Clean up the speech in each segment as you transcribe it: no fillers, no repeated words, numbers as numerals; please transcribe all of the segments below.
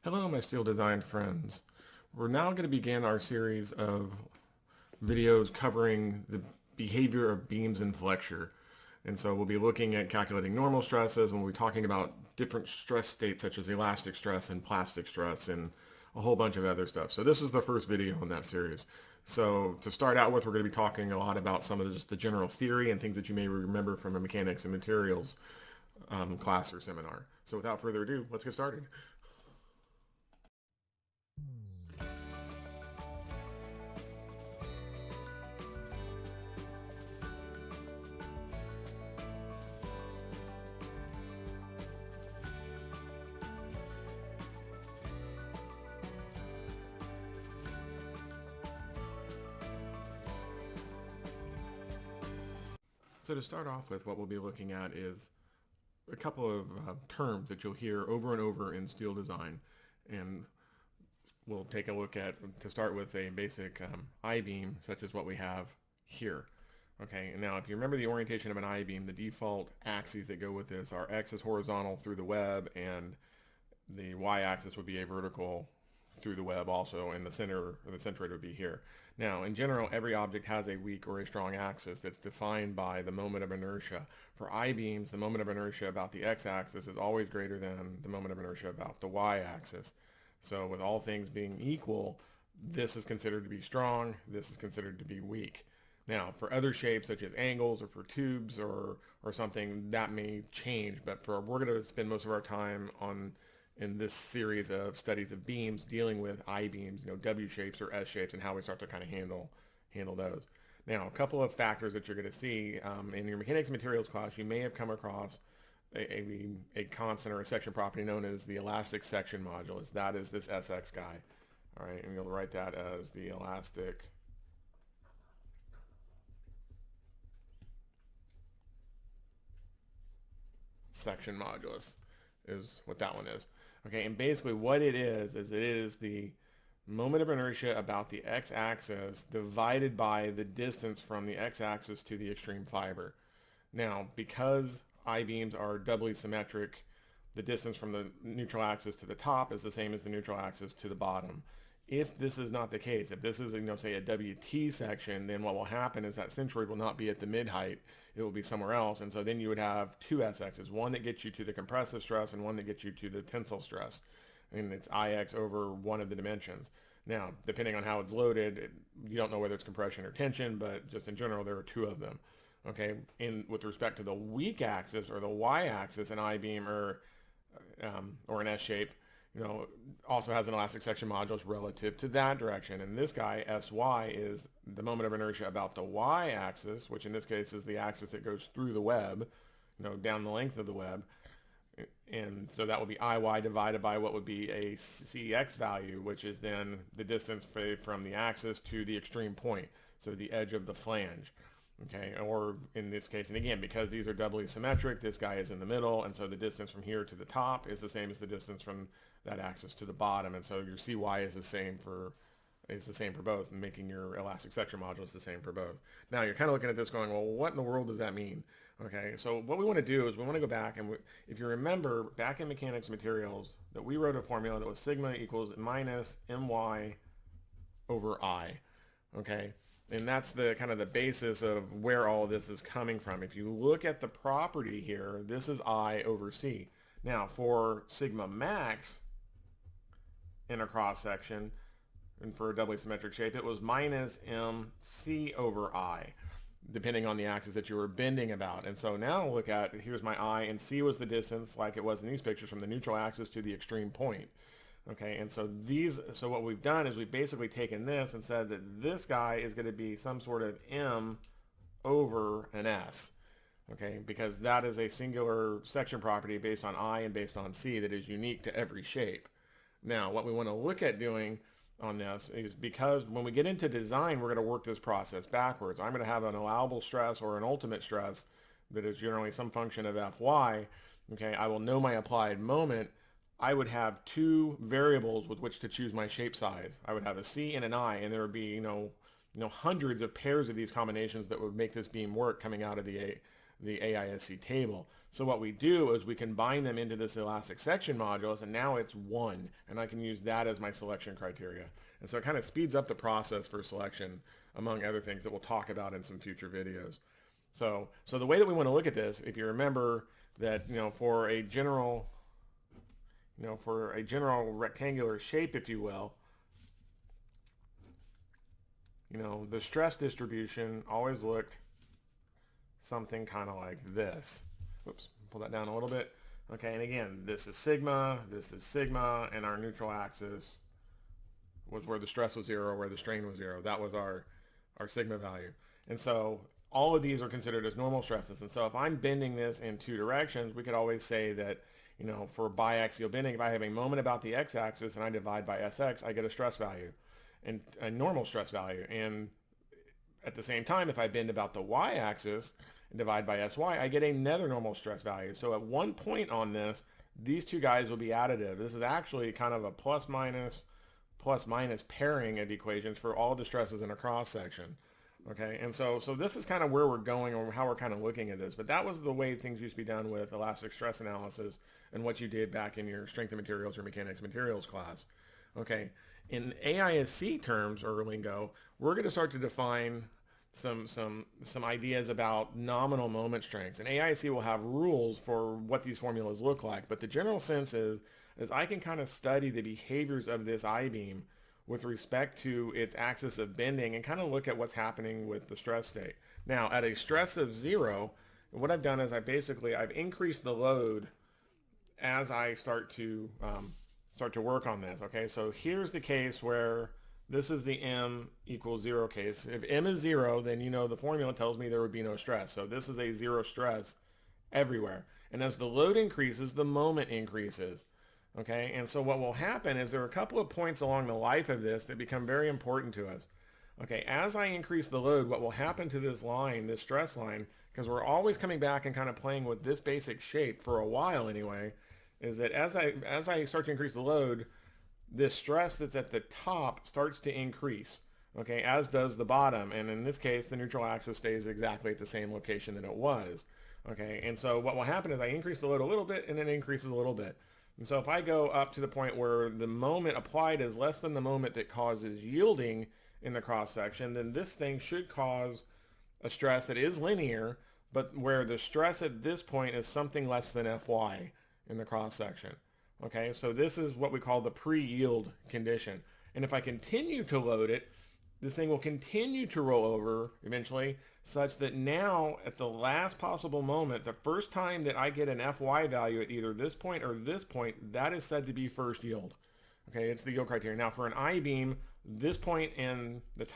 Hello, my steel design friends. We're now going to begin our series of videos covering the behavior of beams in flexure. And so we'll be looking at calculating normal stresses, and we'll be talking about different stress states such as elastic stress and plastic stress and a whole bunch of other stuff. So this is the first video in that series. So to start out with, we're going to be talking a lot about some of just the general theory and things that you may remember from a mechanics and materials class or seminar. So without further ado, let's get started. So to start off with, what we'll be looking at is a couple of terms that you'll hear over and over in steel design. And we'll take a look at, to start with, a basic I-beam, such as what we have here. Okay, and now if you remember the orientation of an I-beam, the default axes that go with this are X is horizontal through the web, and the Y-axis would be a vertical through the web also, and the center, or the centroid, would be here. Now, in general, every object has a weak or a strong axis that's defined by the moment of inertia. For I-beams, the moment of inertia about the x-axis is always greater than the moment of inertia about the y-axis. So with all things being equal, this is considered to be strong, this is considered to be weak. Now, for other shapes such as angles or for tubes or something, that may change, but we're going to spend most of our time in this series of studies of beams dealing with I-beams, W shapes or S shapes, and how we start to kind of handle those. Now, a couple of factors that you're going to see in your mechanics and materials class, you may have come across a constant or a section property known as the elastic section modulus. That is this SX guy. All right, and you'll write that as the elastic section modulus is what that one is. Okay, and basically what it is the moment of inertia about the x-axis divided by the distance from the x-axis to the extreme fiber. Now, because I-beams are doubly symmetric, the distance from the neutral axis to the top is the same as the neutral axis to the bottom. If this is not the case, if this is, say a WT section, then what will happen is that centroid will not be at the mid-height, it will be somewhere else, and so then you would have two SXs, one that gets you to the compressive stress and one that gets you to the tensile stress, and it's IX over one of the dimensions. Now, depending on how it's loaded, you don't know whether it's compression or tension, but just in general, there are two of them. Okay, with respect to the weak axis or the y-axis, an I-beam or an S shape, also has an elastic section modulus relative to that direction. And this guy, SY, is the moment of inertia about the y-axis, which in this case is the axis that goes through the web, down the length of the web. And so that would be IY divided by what would be a CX value, which is then the distance from the axis to the extreme point, so the edge of the flange. Okay, or in this case, and again, because these are doubly symmetric, this guy is in the middle, and so the distance from here to the top is the same as the distance from that axis to the bottom, and so your CY is the same for both, making your elastic section modulus the same for both. Now you're kind of looking at this going, well, what in the world does that mean? Okay, so what we want to do is we want to go back, and if you remember back in mechanics materials that we wrote a formula that was sigma equals minus my over I. Okay. And that's the kind of the basis of where all of this is coming from. If you look at the property here, this is I over C. Now for sigma max in a cross section and for a doubly symmetric shape, it was minus MC over I, depending on the axis that you were bending about. And so now look at, here's my I, and C was the distance, like it was in these pictures, from the neutral axis to the extreme point. Okay, and so what we've done is we've basically taken this and said that this guy is going to be some sort of M over an S. Okay, because that is a singular section property based on I and based on C that is unique to every shape. Now, what we want to look at doing on this is, because when we get into design, we're going to work this process backwards. I'm going to have an allowable stress or an ultimate stress that is generally some function of Fy. Okay, I will know my applied moment. I would have two variables with which to choose my shape size. I would have a C and an I, and there would be, hundreds of pairs of these combinations that would make this beam work coming out of the AISC table. So what we do is we combine them into this elastic section modulus, and now it's 1, and I can use that as my selection criteria. And so it kind of speeds up the process for selection, among other things that we'll talk about in some future videos. So the way that we want to look at this, if you remember that, for a general rectangular shape, if you will, the stress distribution always looked something kind of like this. Oops, pull that down a little bit. Okay, and again, this is sigma, and our neutral axis was where the stress was 0, where the strain was 0. That was our sigma value. And so all of these are considered as normal stresses. And so if I'm bending this in 2 directions, we could always say that, for biaxial bending, if I have a moment about the x-axis and I divide by Sx, I get a stress value, and a normal stress value. And at the same time, if I bend about the y-axis and divide by Sy, I get another normal stress value. So at one point on this, these two guys will be additive. This is actually kind of a plus minus pairing of equations for all the stresses in a cross section. Okay, and so this is kind of where we're going, or how we're kind of looking at this. But that was the way things used to be done with elastic stress analysis, and what you did back in your strength of materials or mechanics materials class. Okay, in AISC terms or lingo, we're going to start to define some ideas about nominal moment strengths, and AISC will have rules for what these formulas look like. But the general sense is I can kind of study the behaviors of this I-beam with respect to its axis of bending and kind of look at what's happening with the stress state. Now, at a stress of 0, what I've done is I've increased the load as I start to work on this. Okay, so here's the case where this is the m equals 0 case. If m is 0, then the formula tells me there would be no stress. So this is a 0 stress everywhere. And as the load increases, the moment increases. Okay, and so what will happen is there are a couple of points along the life of this that become very important to us. Okay, as I increase the load, what will happen to this line, this stress line, because we're always coming back and kind of playing with this basic shape for a while anyway, is that as I start to increase the load, this stress that's at the top starts to increase, okay, as does the bottom. And in this case, the neutral axis stays exactly at the same location that it was. Okay, and so what will happen is I increase the load a little bit, and then it increases a little bit. And so if I go up to the point where the moment applied is less than the moment that causes yielding in the cross section, then this thing should cause a stress that is linear, but where the stress at this point is something less than Fy in the cross section. Okay, so this is what we call the pre-yield condition. And if I continue to load it, this thing will continue to roll over eventually, such that now at the last possible moment, the first time that I get an Fy value at either this point or this point, that is said to be first yield. Okay, it's the yield criteria. Now for an I-beam, this point and the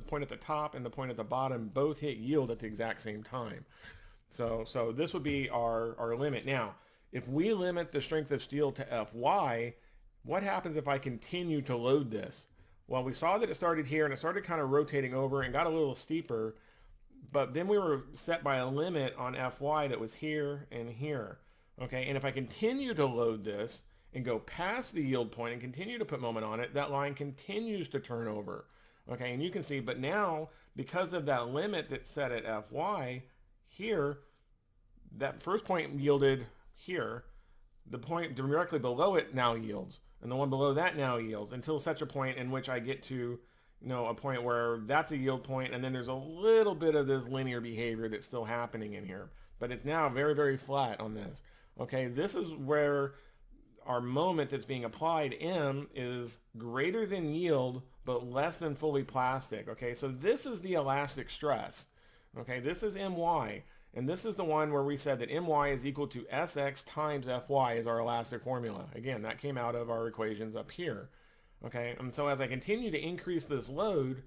point at the top and the point at the bottom both hit yield at the exact same time. So this would be our limit. Now, if we limit the strength of steel to Fy, what happens if I continue to load this? Well, we saw that it started here and it started kind of rotating over and got a little steeper, but then we were set by a limit on Fy that was here and here. Okay, and if I continue to load this and go past the yield point and continue to put moment on it, that line continues to turn over. Okay, and you can see, but now because of that limit that's set at Fy here, that first point yielded here, the point directly below it now yields, and the one below that now yields, until such a point in which I get to a point where that's a yield point, and then there's a little bit of this linear behavior that's still happening in here, but it's now very, very flat on this. Okay, this is where our moment that's being applied, m, is greater than yield but less than fully plastic. Okay, so this is the elastic stress. Okay, this is my, and this is the one where we said that my is equal to Sx times Fy is our elastic formula. Again, that came out of our equations up here. Okay, and so as I continue to increase this load,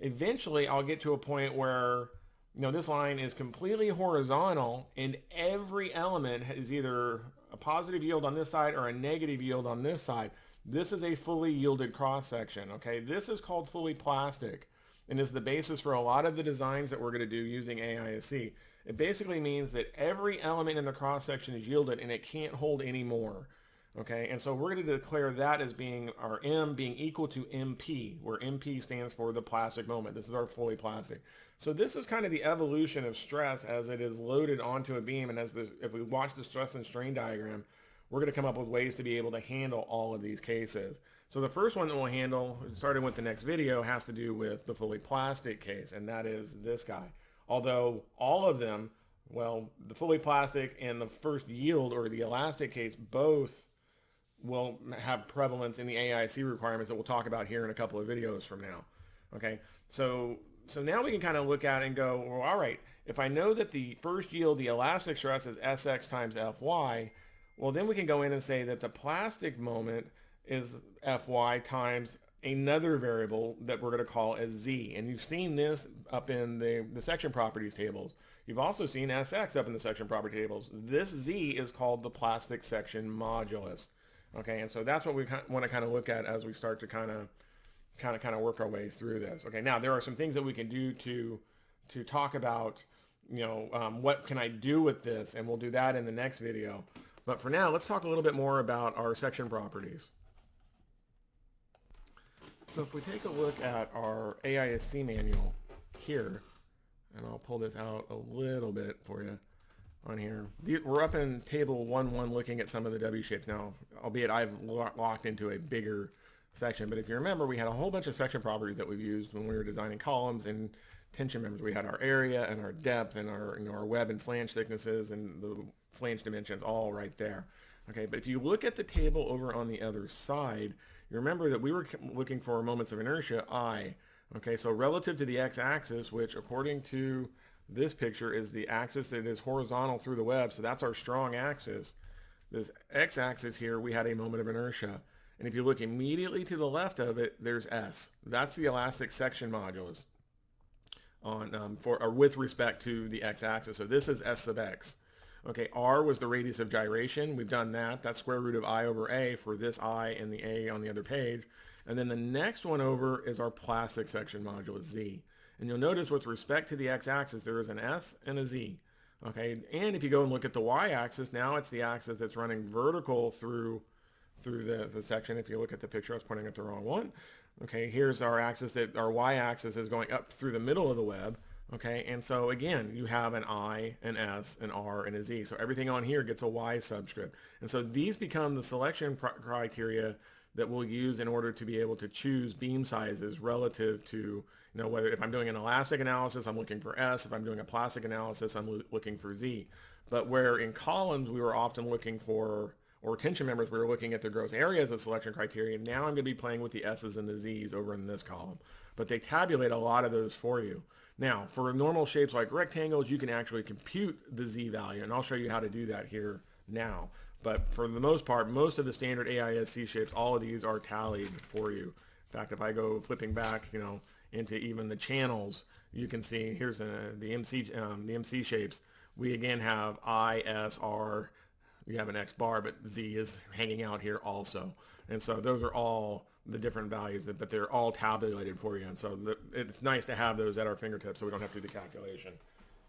eventually I'll get to a point where, this line is completely horizontal and every element is either a positive yield on this side or a negative yield on this side. This is a fully yielded cross section. Okay, this is called fully plastic and is the basis for a lot of the designs that we're going to do using AISC. It basically means that every element in the cross section is yielded and it can't hold any more. Okay, and so we're going to declare that as being our M being equal to MP, where MP stands for the plastic moment. This is our fully plastic. So this is kind of the evolution of stress as it is loaded onto a beam, and if we watch the stress and strain diagram, we're going to come up with ways to be able to handle all of these cases. So the first one that we'll handle, starting with the next video, has to do with the fully plastic case, and that is this guy. Although all of them, well, the fully plastic and the first yield or the elastic case both will have prevalence in the AISC requirements that we'll talk about here in a couple of videos from now. Okay, so now we can kind of look at it and go, well, all right, if I know that the first yield, the elastic stress is Sx times Fy, well, then we can go in and say that the plastic moment is Fy times another variable that we're going to call as Z. And you've seen this up in the section properties tables. You've also seen Sx up in the section property tables. This Z is called the plastic section modulus. Okay, and so that's what we want to kind of look at as we start to kind of work our way through this. Okay, now there are some things that we can do to talk about, you know, what can I do with this, and we'll do that in the next video. But for now, let's talk a little bit more about our section properties. So if we take a look at our AISC manual here, and I'll pull this out a little bit for you on here. We're up in table 1.1 looking at some of the W shapes now, albeit I've locked into a bigger section. But if you remember, we had a whole bunch of section properties that we've used when we were designing columns and tension members. We had our area and our depth and our, our web and flange thicknesses and the flange dimensions all right there. Okay, but if you look at the table over on the other side, you remember that we were looking for moments of inertia, I. Okay, so relative to the x-axis, which according to this picture is the axis that is horizontal through the web, so that's our strong axis. This x-axis here, we had a moment of inertia. And if you look immediately to the left of it, there's S. That's the elastic section modulus on with respect to the x-axis. So this is S sub x. Okay, R was the radius of gyration. We've done that. That's square root of I over A for this I and the A on the other page. And then the next one over is our plastic section modulus, Z. And you'll notice with respect to the x-axis, there is an S and a Z. Okay, and if you go and look at the y-axis, now it's the axis that's running vertical through the section. If you look at the picture, I was pointing at the wrong one. Okay, here's our axis, that our y-axis is going up through the middle of the web. Okay, and so again, you have an I, an S, an R, and a Z. So everything on here gets a Y subscript. And so these become the selection criteria that we'll use in order to be able to choose beam sizes relative to, whether if I'm doing an elastic analysis, I'm looking for S. If I'm doing a plastic analysis, I'm looking for Z. But where in columns we were often looking for, or tension members, we were looking at the gross areas of selection criteria. Now I'm going to be playing with the S's and the Z's over in this column. But they tabulate a lot of those for you. Now, for normal shapes like rectangles, you can actually compute the Z value, and I'll show you how to do that here now. But for the most part, most of the standard AISC shapes, all of these are tallied for you. In fact, if I go flipping back, into even the channels, you can see here's the MC shapes. We again have I, S, R. We have an X bar, but Z is hanging out here also. And so those are all the different values, but they're all tabulated for you. And so it's nice to have those at our fingertips so we don't have to do the calculation.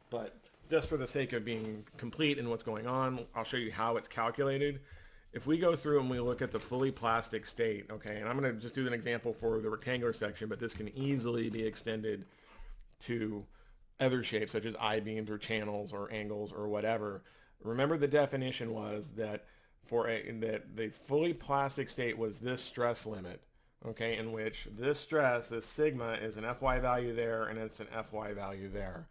But just for the sake of being complete in what's going on, I'll show you how it's calculated. If we go through and we look at the fully plastic state, okay, and I'm going to just do an example for the rectangular section, but this can easily be extended to other shapes such as I-beams or channels or angles or whatever. Remember, the definition was that that the fully plastic state was this stress limit, okay, in which this stress, this sigma, is an Fy value there and it's an Fy value there.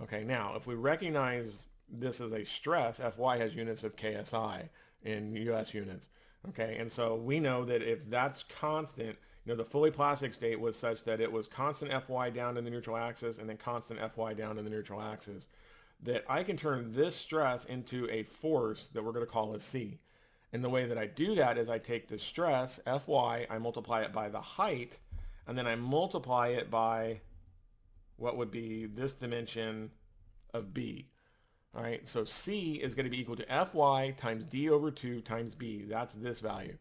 Okay, now if we recognize this as a stress, Fy has units of KSI in US units. Okay, and so we know that if that's constant, the fully plastic state was such that it was constant Fy down in the neutral axis and then constant Fy down in the neutral axis, that I can turn this stress into a force that we're going to call a C. And the way that I do that is I take the stress, Fy, I multiply it by the height, and then I multiply it by what would be this dimension of B. All right, so C is going to be equal to Fy times D over 2 times B. That's this value.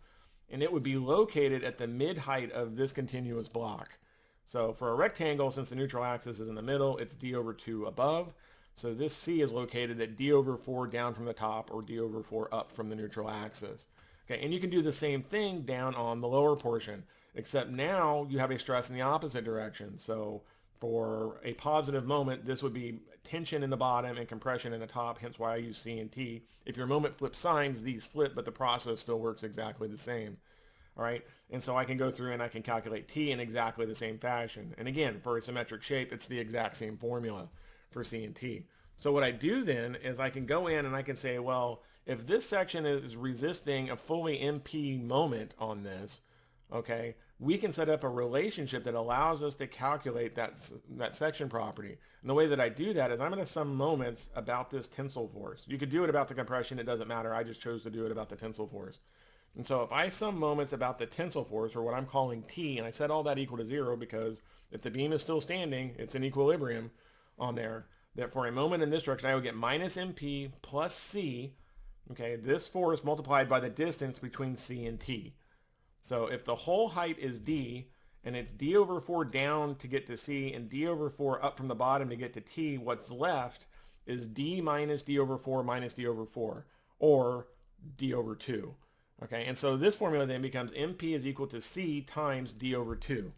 And it would be located at the mid-height of this continuous block. So for a rectangle, since the neutral axis is in the middle, it's D over 2 above. So this C is located at D over 4 down from the top or D over 4 up from the neutral axis. Okay, and you can do the same thing down on the lower portion, except now you have a stress in the opposite direction. So for a positive moment, this would be tension in the bottom and compression in the top, hence why I use C and T. If your moment flips signs, these flip, but the process still works exactly the same. All right, and so I can go through and I can calculate T in exactly the same fashion. And again, for a symmetric shape, it's the exact same formula for C and T. So what I do then is I can go in and I can say, well, if this section is resisting a fully MP moment on this, okay, we can set up a relationship that allows us to calculate that section property. And the way that I do that is I'm going to sum moments about this tensile force. You could do it about the compression, it doesn't matter. I just chose to do it about the tensile force. And so if I sum moments about the tensile force, or what I'm calling T, and I set all that equal to 0 because if the beam is still standing, it's in equilibrium on there, that for a moment in this direction, I would get minus MP plus C, okay, this force multiplied by the distance between C and T. So if the whole height is D, and it's D over 4 down to get to C, and D over 4 up from the bottom to get to T, what's left is D minus D over 4 minus D over 4, or D over 2. Okay, and so this formula then becomes MP is equal to C times D over 2.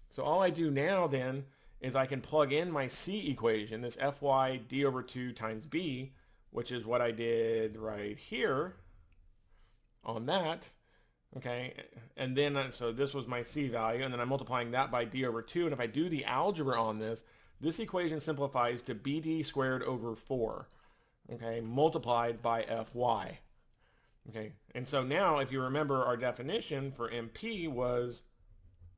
So all I do now then is I can plug in my C equation, this Fy D over 2 times B, which is what I did right here on that. Okay, and then so this was my C value, and then I'm multiplying that by D over 2. And if I do the algebra on this, this equation simplifies to BD squared over 4, okay, multiplied by Fy. Okay, and so now if you remember our definition for MP was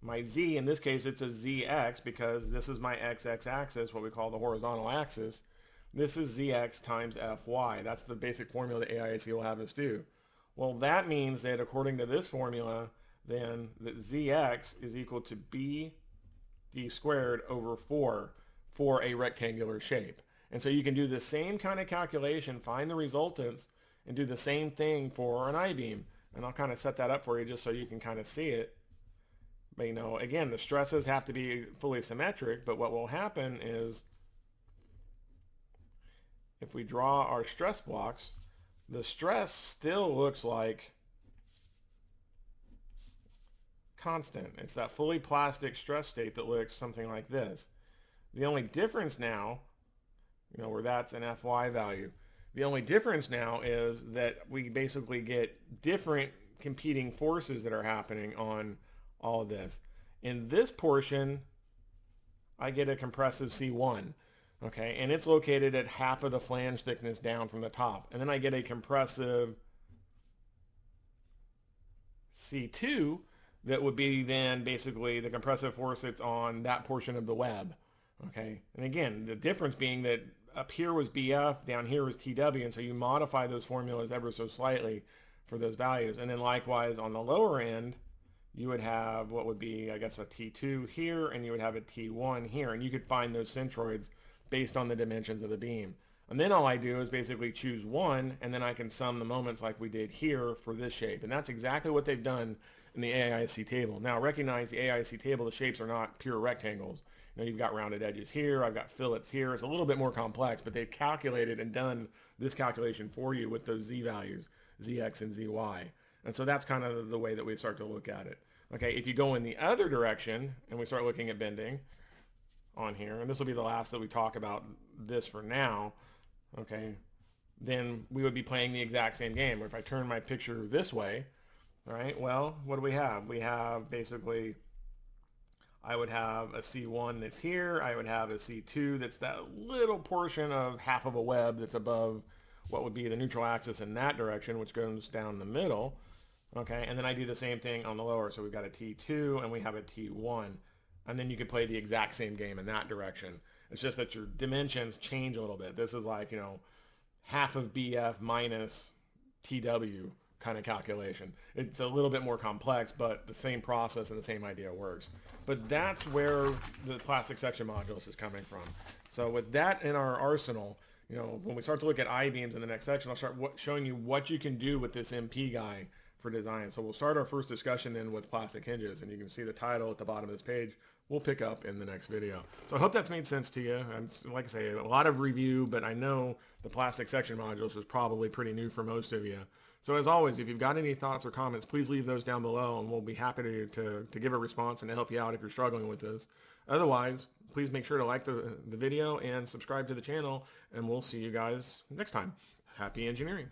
my Z, in this case it's a ZX because this is my XX axis, what we call the horizontal axis. This is ZX times Fy. That's the basic formula that AISC will have us do. Well, that means that according to this formula, then that ZX is equal to BD squared over 4 for a rectangular shape. And so you can do the same kind of calculation, find the resultants, and do the same thing for an I-beam. And I'll kind of set that up for you just so you can kind of see it. But you know, again, the stresses have to be fully symmetric, but what will happen is if we draw our stress blocks, the stress still looks like constant. It's that fully plastic stress state that looks something like this. The only difference now, you know, where that's an Fy value, the only difference now is that we basically get different competing forces that are happening on all of this. In this portion, I get a compressive C1, okay, and it's located at half of the flange thickness down from the top. And then I get a compressive C2 that would be then basically the compressive force that's on that portion of the web, okay. And again, the difference being that up here was BF, down here was TW, and so you modify those formulas ever so slightly for those values. And then likewise on the lower end, you would have what would be, I guess, a T2 here, and you would have a T1 here, and you could find those centroids based on the dimensions of the beam. And then all I do is basically choose one, and then I can sum the moments like we did here for this shape. And that's exactly what they've done in the AISC table. Now recognize the AISC table, the shapes are not pure rectangles. You know, you've got rounded edges here, I've got fillets here. It's a little bit more complex, but they've calculated and done this calculation for you with those Z values, ZX and ZY. And so that's kind of the way that we start to look at it. Okay, if you go in the other direction and we start looking at bending on here, and this will be the last that we talk about this for now, okay, then we would be playing the exact same game. If I turn my picture this way, all right, well, what do we have? We have basically, I would have a C1 that's here. I would have a C2 that's that little portion of half of a web that's above what would be the neutral axis in that direction, which goes down the middle. Okay, and then I do the same thing on the lower. So we've got a T2 and we have a T1. And then you could play the exact same game in that direction. It's just that your dimensions change a little bit. This is like, you know, half of BF minus TW kind of calculation. It's a little bit more complex, but the same process and the same idea works. But that's where the plastic section modulus is coming from. So with that in our arsenal, you know, when we start to look at I-beams in the next section, I'll start showing you what you can do with this MP guy for design. So we'll start our first discussion then with plastic hinges, and you can see the title at the bottom of this page. We'll pick up in the next video. So I hope that's made sense to you. And like I say, a lot of review, but I know the plastic section modulus is probably pretty new for most of you. So as always, if you've got any thoughts or comments, please leave those down below, and we'll be happy to give a response and to help you out if you're struggling with this. Otherwise, please make sure to like the video and subscribe to the channel, and we'll see you guys next time. Happy engineering.